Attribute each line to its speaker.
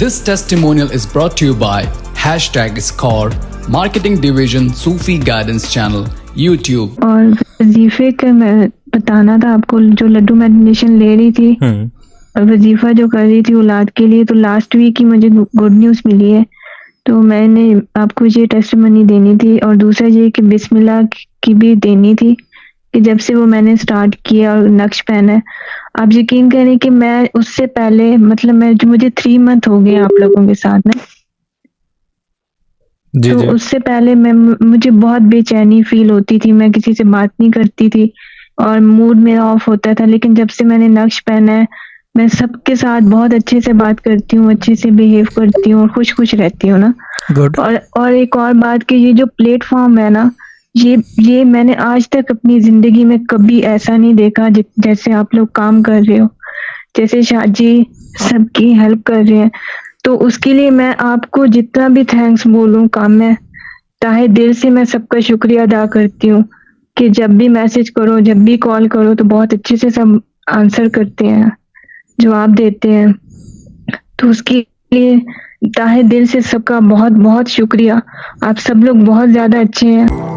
Speaker 1: This testimonial is brought to you by #Score, Marketing Division, Sufi Guidance Channel, YouTube.
Speaker 2: और वजीफे का मैं बताना था आपको, जो लड्डू मेडिटेशन ले रही थी और वजीफा जो कर रही थी औलाद के लिए, तो लास्ट वीक ही मुझे गुड न्यूज़ मिली है। तो मैंने आपको ये टेस्टिमनी देनी थी, और दूसरा ये कि बिस्मिल्लाह की भी देनी थी कि जब से वो मैंने स्टार्ट किया और नक्श पहना है, आप यकीन करें कि मैं उससे पहले मतलब मुझे 3 मंथ हो गए आप लोगों के साथ में, तो उससे पहले मुझे बहुत बेचैनी फील होती थी, मैं किसी से बात नहीं करती थी और मूड मेरा ऑफ होता था। लेकिन जब से मैंने नक्श पहना है, मैं सबके साथ बहुत अच्छे से बात करती हूँ, अच्छे से बिहेव करती हूँ और खुश रहती हूँ ना। और एक और बात कि ये जो प्लेटफॉर्म है ना, ये मैंने आज तक अपनी जिंदगी में कभी ऐसा नहीं देखा जैसे आप लोग काम कर रहे हो, जैसे शाजी सबकी हेल्प कर रहे हैं। तो उसके लिए मैं आपको जितना भी थैंक्स बोलूं काम में, ताहे दिल से मैं सबका शुक्रिया अदा करती हूँ कि जब भी मैसेज करो, जब भी कॉल करो, तो बहुत अच्छे से सब आंसर करते हैं, जवाब देते हैं। तो उसके लिए ताहे दिल से सबका बहुत बहुत शुक्रिया। आप सब लोग बहुत ज्यादा अच्छे हैं।